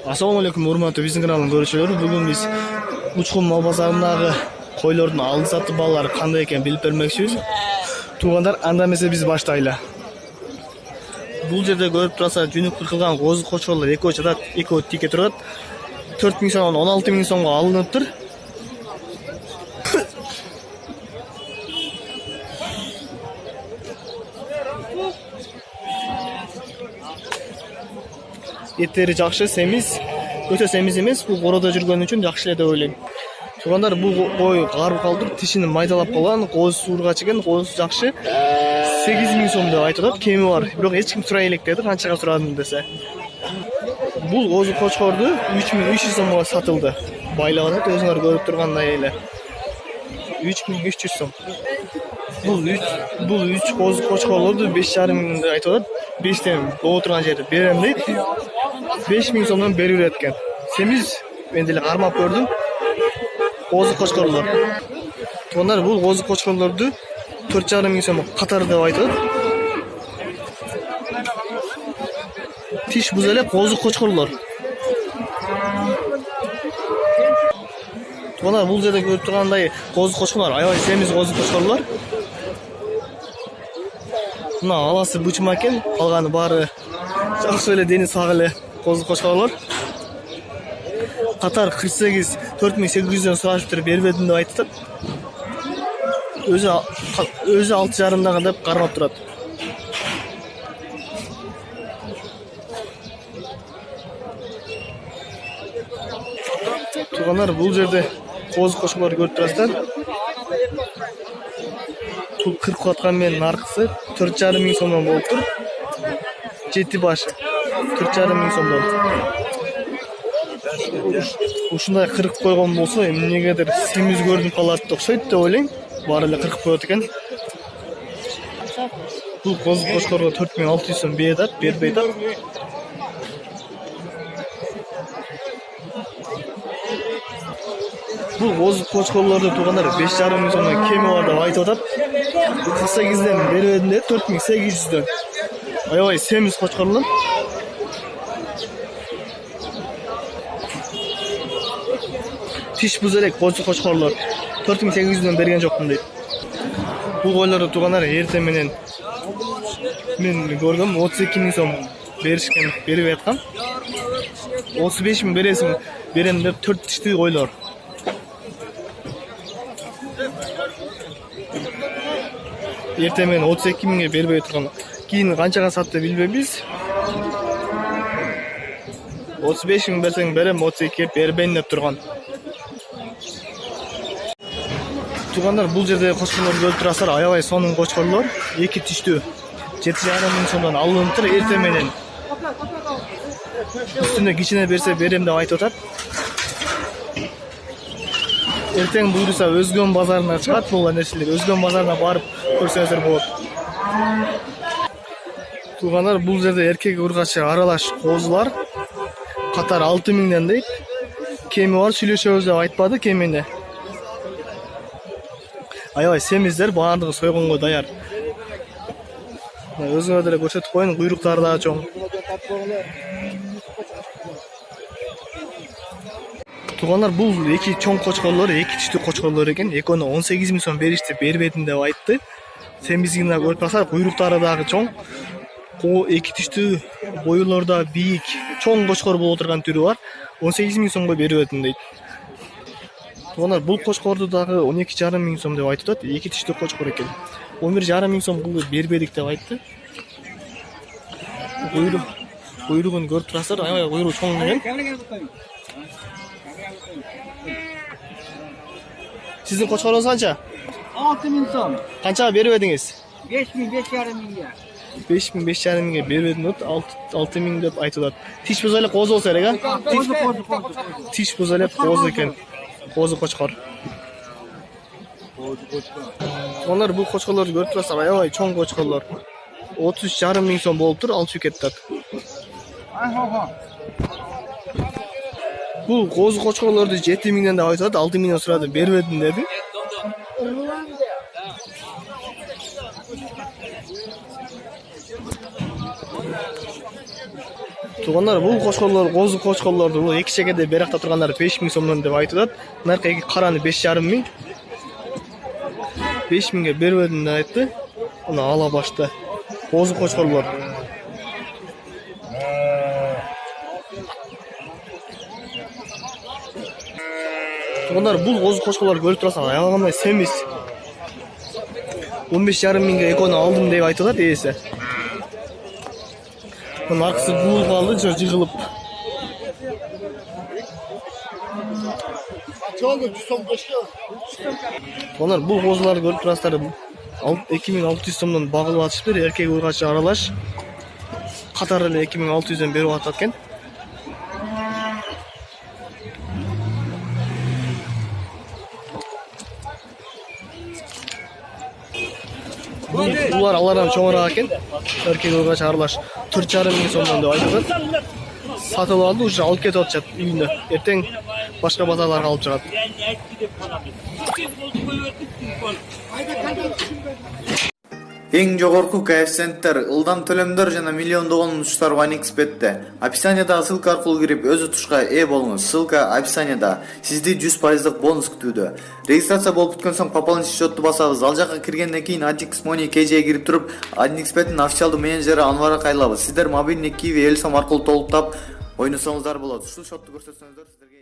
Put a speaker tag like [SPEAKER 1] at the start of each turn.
[SPEAKER 1] Assalamu alaikum, урматтуу биздин каналдын көрүүчүлөрү. Бүгүн биз Учкун мал базарындагы койлордун алды сатуу баалары кандай экенин билип бермекчибиз. Туугандар, анда эмесе биз баштайлы. Бул жерде көрүп турасыздар, жүнүк кыркылган козу кочкорлор экөө жатат, экөө тике турат. 4000 сомдон 16000 сомго алыныптыр. Еттери жакшы, семиз, өтө семиз эмес, бул короодо жүргөн үчүн жакшы эле деп ойлойм. Туугандар, бул кой карып калдыр, тишини майдалап калган, коозу suurгач экен, коозу жакшы. 8000 сом деп айтып атат, кеми бар. Бирок эч ким сурай элек деди, канчага сурадым десе. Бул коозу кочкорду 3300 сомго сатылды. Байлап атат, өзүңөр көрүп тургандай эле. 3300 сом. Бул 3 коозу кочкорлорду 5500 деп айтып атат. 5тен отурган жерде берем дейт. 5000 сомдон берип берет экен. Семиз мен деле кармап көрдүм. Коозу кочкорлор. Туугандар, бул коозу кочкорлорду 4500 сом катар деп айтат. Тиш буз эле коозу кочкорлор. Туугандар, бул жерде көрүп тургандай коозу кочкорлор, аябай семиз коозу кочкорлор. Мына аласы бучма экен, калганы баары жакшы эле дени сак эле коозу кочкорлор. Катар 48, 4800дөн сурашыптыр, бербедим деп айтып. Өзү 6,5 деп кармап турат. Туугандар, бул жерде коозу кочкорлор көрүп турасыздар. Бул 40 аткан менен наркысы 4500 сомдон болуптур. Жети башы 4500 сомдон. Ушундай 40 койгон болсо, эмнегедир семиз көрүнүп калат деп окшойт деп ойлойм. Баары эле 40 коет экен. Бул коозу кочкорго 4600 сом бербей атат. Бул коозу кочкорлорду туугандар 5500 сомдон кеми бар деп айтып атат. 48ден бербедим деп 4800дөн. Аябай семиз кочкорлор. Тиш буз элек коозу кочкорлор. 4800дөн берген жокмун дейт. Бул койлорду туугандар эртең менен мен көргөм 32000 сом беришкен, берип аткан. 35000 бересиң, берем деп 4 тиштүү койлор. Эртең менен 32000ге бербей турган. Кийин канчага сатты билбейбиз. 35000 берсең берем, 32 бербейм деп турган. Туугандар, бул жерде кочкорлор көрүп турасыздар, аябай сонун кочкорлор, 2 тиштүү. 7500 сомдон алыныптыр эртең менен. Үстүнө кичине берсе берем деп айтып атат. Эртең буйруса Өзгөн базарына чыгат бул нерселер. Өзгөн базарына барып көрсөңүздөр болот. Туугандар, бул жерде эркек ургачы аралаш коозулар катар 6000ден дейт. Кеми бар, сүйлөшөбүз деп айтпады кемине. Аябай семиздер, баардыгы сойгонго даяр. Өзүңөр деле көрсөтүп коюн, куйруктары да чоң. Туугандар, бул эки чоң кочкорлор, эки тиштүү кочкорлор экен. Экөөнө 18000 сом беришти, бербедим деп айтты. Семизгине көрүп турасыздар, куйруктары дагы чоң. Эки тиштүү, бойлор да бийик, чоң кочкор болуп турган түрү бар. 18000 сомго бербедим дейт. Туугандар, бул кочкорду дагы 12500 сом деп айтып атат. Эки тиштүү кочкор экен. 11500 сом кылып бербедик деп айтты. Куйругун көрүп турасыздар, аябай куйругу чоң экен. Сиздин кочкоруңуз канча?
[SPEAKER 2] 6000 сом.
[SPEAKER 1] Канчага бербедиңиз?
[SPEAKER 2] 5500
[SPEAKER 1] 5500 бербедим деп 6000 деп айтып атат. Тиш буз эле коозу болсо керек, а? Тиш буз эле коозу экен. Коозу кочкор. Ондар бул кочкорлорду көрүп турасыздар, аябай чоң кочкорлор. 33,500 сом болуптур, алып чыгып кетти. Бул коозу кочкорлорду 7000ден деп айтып атат, 6000ден сурады, бербедим деди. Туугандар, бул кочкорлор, козу кочкорлорду бул эки чекеде беракта тургандар 5000 сомдон деп айтылат. Наркы эки караны 5,5 миң. 5000ге бербедим деп айтты. Мына ала башта козу кочкорлор. Туугандар, бул козу кочкорлорду көрүп турасың, аягамай семиз. 15,5 миңге экөөнү алдым деп айтылат ээси. Bunun arkası buğul kaldı, yığılıp. Onlar bu kozuları görüp turaslar 2600 somdan bağlı atışıptır. Erkek urgaçı aralaş. Katarıyla 2600'den beri atatken. Bunlar Allah'tan çoğurak eкен. Erkek urgaçı aralaş. 4,5 ming somdan деп айтылат. Сатып алды, уже алып кетип атышат үйүнө. Эртең башка базарларга алып чыгат.
[SPEAKER 3] Эң жогорку коэффициенттер, ылдам төлөмдөр жана миллиондогон утуштар OneXBet'те. Описаниядагы ссылка аркылуу кирип өз утушка ээ болуңуз. Ссылка описанияда. Сизди 100% бонус күтүүдө. Регистрация болуп бүткөн соң пополнить счетту басабыз. Ал жака киргенден кийин Adix Money KJ'ге кирип туруп, OneXBet'ин официалдуу менеджери Анварга кайрылабыз. Сиздер мобильный Kiwi Элсом аркылуу толуктап ойносоңуздар болот. Ушул счетту көрсөтсөңүздөр сиздерге